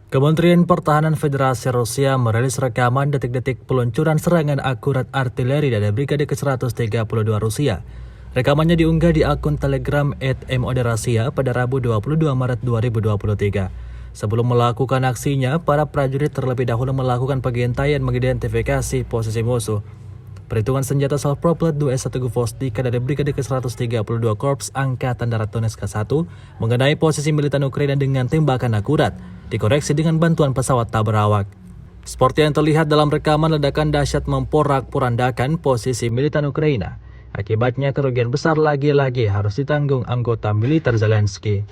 Kementerian Pertahanan Federasi Rusia merilis rekaman detik-detik peluncuran serangan akurat artileri dari Brigade ke-132 Rusia. Rekamannya diunggah di akun Telegram @MODRasia pada Rabu 22 Maret 2023. Sebelum melakukan aksinya, para prajurit terlebih dahulu melakukan pengintaian mengidentifikasi posisi musuh. Perhitungan senjata self-propelled 21 Gvostika dari Brigade ke-132 Korps Angkatan Darat Donetsk K1 mengenai posisi militan Ukraina dengan tembakan akurat, dikoreksi dengan bantuan pesawat tak berawak. Seperti yang terlihat dalam rekaman, ledakan dahsyat memporak-porandakan posisi militan Ukraina. Akibatnya kerugian besar lagi-lagi harus ditanggung anggota militer Zelensky.